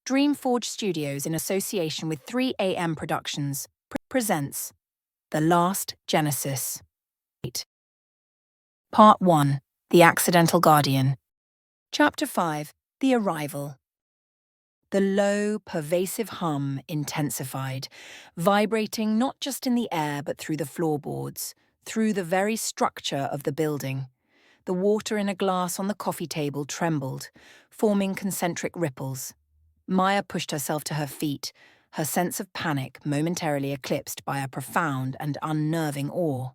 Dreamforge Studios, in association with 3AM Productions, presents The Last Genesis. Part 1, The Accidental Guardian. Chapter 5, The Arrival. The low, pervasive hum intensified, vibrating not just in the air but through the floorboards, through the very structure of the building. The water in a glass on the coffee table trembled, forming concentric ripples. Maya pushed herself to her feet, her sense of panic momentarily eclipsed by a profound and unnerving awe.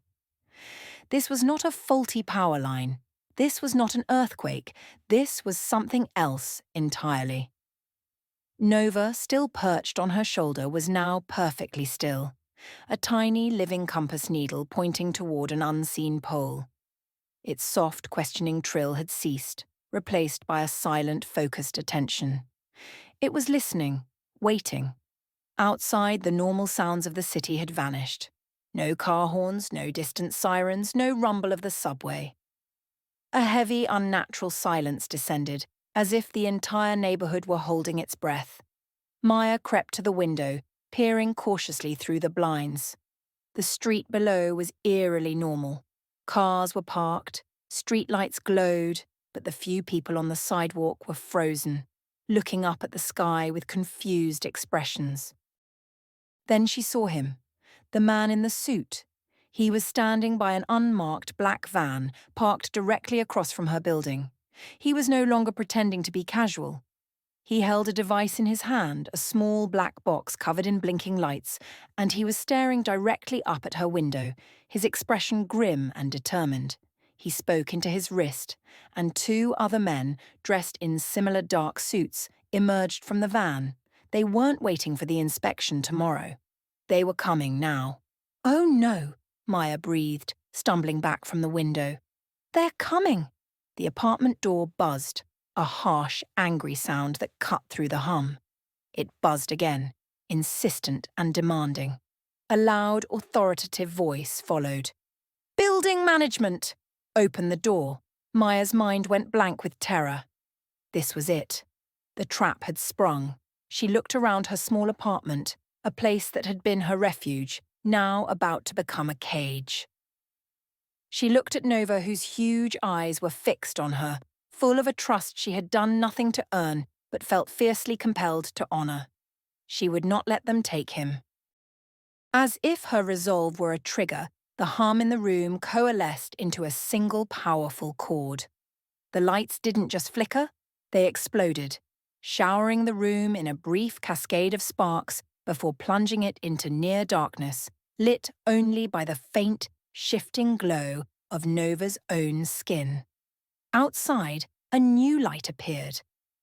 This was not a faulty power line. This was not an earthquake. This was something else entirely. Nova, still perched on her shoulder, was now perfectly still, a tiny living compass needle pointing toward an unseen pole. Its soft, questioning trill had ceased, replaced by a silent, focused attention. It was listening, waiting. Outside, the normal sounds of the city had vanished. No car horns, no distant sirens, no rumble of the subway. A heavy, unnatural silence descended, as if the entire neighborhood were holding its breath. Maya crept to the window, peering cautiously through the blinds. The street below was eerily normal. Cars were parked, streetlights glowed, but the few people on the sidewalk were frozen, looking up at the sky with confused expressions. Then she saw him, the man in the suit. He was standing by an unmarked black van parked directly across from her building. He was no longer pretending to be casual. He held a device in his hand, a small black box covered in blinking lights, and he was staring directly up at her window, his expression grim and determined. He spoke into his wrist, and two other men, dressed in similar dark suits, emerged from the van. They weren't waiting for the inspection tomorrow. They were coming now. "Oh no," Maya breathed, stumbling back from the window. "They're coming." The apartment door buzzed, a harsh, angry sound that cut through the hum. It buzzed again, insistent and demanding. A loud, authoritative voice followed. "Building management!" Open the door. Maya's mind went blank with terror. This was it. The trap had sprung. She looked around her small apartment, a place that had been her refuge, now about to become a cage. She looked at Nova, whose huge eyes were fixed on her, full of a trust she had done nothing to earn, but felt fiercely compelled to honor. She would not let them take him. As if her resolve were a trigger, the hum in the room coalesced into a single powerful chord. The lights didn't just flicker, they exploded, showering the room in a brief cascade of sparks before plunging it into near darkness, lit only by the faint, shifting glow of Nova's own skin. Outside, a new light appeared,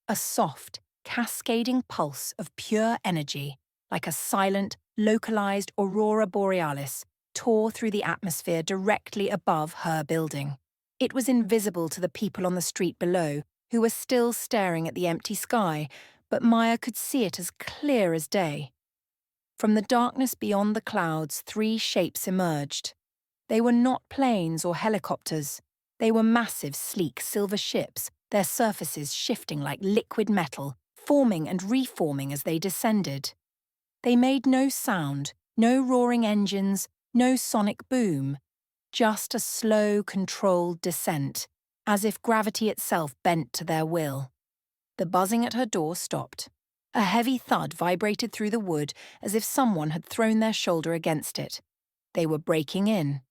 a soft, cascading pulse of pure energy, like a silent, localized aurora borealis, tore through the atmosphere directly above her building. It was invisible to the people on the street below, who were still staring at the empty sky, but Maya could see it as clear as day. From the darkness beyond the clouds, three shapes emerged. They were not planes or helicopters. They were massive, sleek silver ships, their surfaces shifting like liquid metal, forming and reforming as they descended. They made no sound, no roaring engines, no sonic boom, just a slow, controlled descent, as if gravity itself bent to their will. The buzzing at her door stopped. A heavy thud vibrated through the wood as if someone had thrown their shoulder against it. They were breaking in.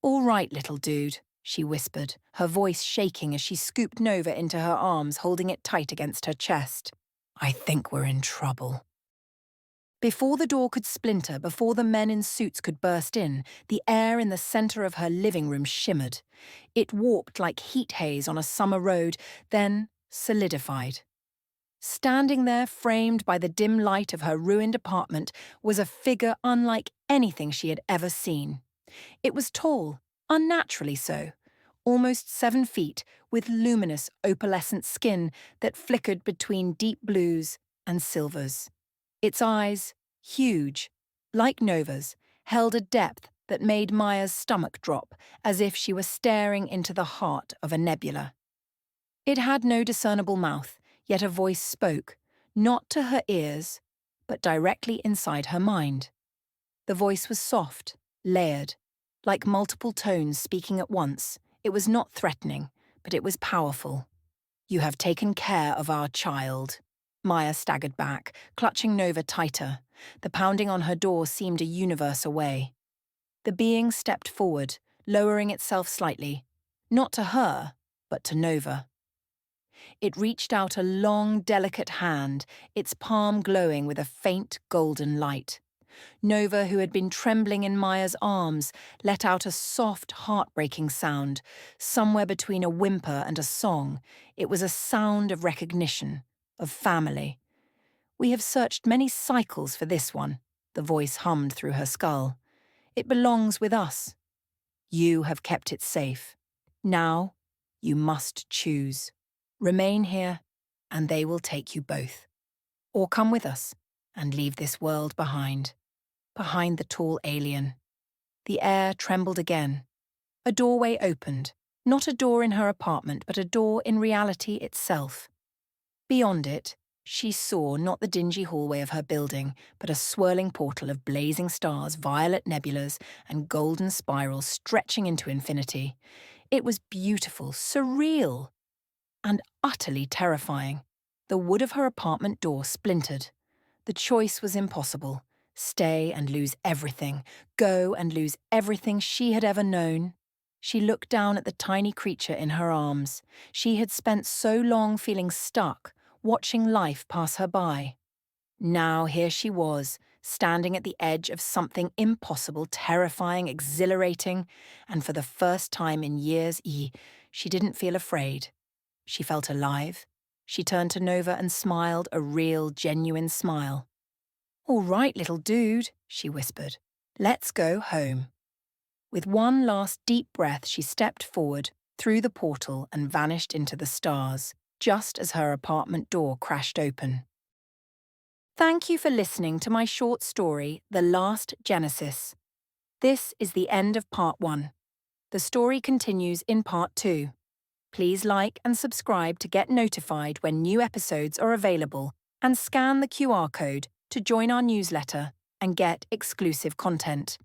"All right, little dude," she whispered, her voice shaking as she scooped Nova into her arms, holding it tight against her chest. "I think we're in trouble." Before the door could splinter, before the men in suits could burst in, the air in the center of her living room shimmered. It warped like heat haze on a summer road, then solidified. Standing there, framed by the dim light of her ruined apartment, was a figure unlike anything she had ever seen. It was tall, unnaturally so, almost 7 feet, with luminous opalescent skin that flickered between deep blues and silvers. Its eyes, huge, like Nova's, held a depth that made Maya's stomach drop, as if she were staring into the heart of a nebula. It had no discernible mouth, yet a voice spoke, not to her ears, but directly inside her mind. The voice was soft, layered, like multiple tones speaking at once. It was not threatening, but it was powerful. "You have taken care of our child." Maya staggered back, clutching Nova tighter. The pounding on her door seemed a universe away. The being stepped forward, lowering itself slightly, not to her, but to Nova. It reached out a long, delicate hand, its palm glowing with a faint golden light. Nova, who had been trembling in Maya's arms, let out a soft, heartbreaking sound, somewhere between a whimper and a song. It was a sound of recognition, of family. "We have searched many cycles for this one," the voice hummed through her skull. "It belongs with us. You have kept it safe. Now, you must choose. Remain here, and they will take you both. Or come with us, and leave this world behind." Behind the tall alien. The air trembled again. A doorway opened, not a door in her apartment, but a door in reality itself. Beyond it, she saw not the dingy hallway of her building, but a swirling portal of blazing stars, violet nebulas, and golden spirals stretching into infinity. It was beautiful, surreal, and utterly terrifying. The wood of her apartment door splintered. The choice was impossible. Stay and lose everything, go and lose everything she had ever known. She looked down at the tiny creature in her arms. She had spent so long feeling stuck, watching life pass her by. Now here she was, standing at the edge of something impossible, terrifying, exhilarating, and for the first time in years, she didn't feel afraid. She felt alive. She turned to Nova and smiled, a real, genuine smile. "All right, little dude," she whispered. "Let's go home." With one last deep breath, she stepped forward, through the portal, and vanished into the stars, just as her apartment door crashed open. Thank you for listening to my short story, The Last Genesis. This is the end of part 1. The story continues in part 2. Please like and subscribe to get notified when new episodes are available, and scan the QR code to join our newsletter and get exclusive content.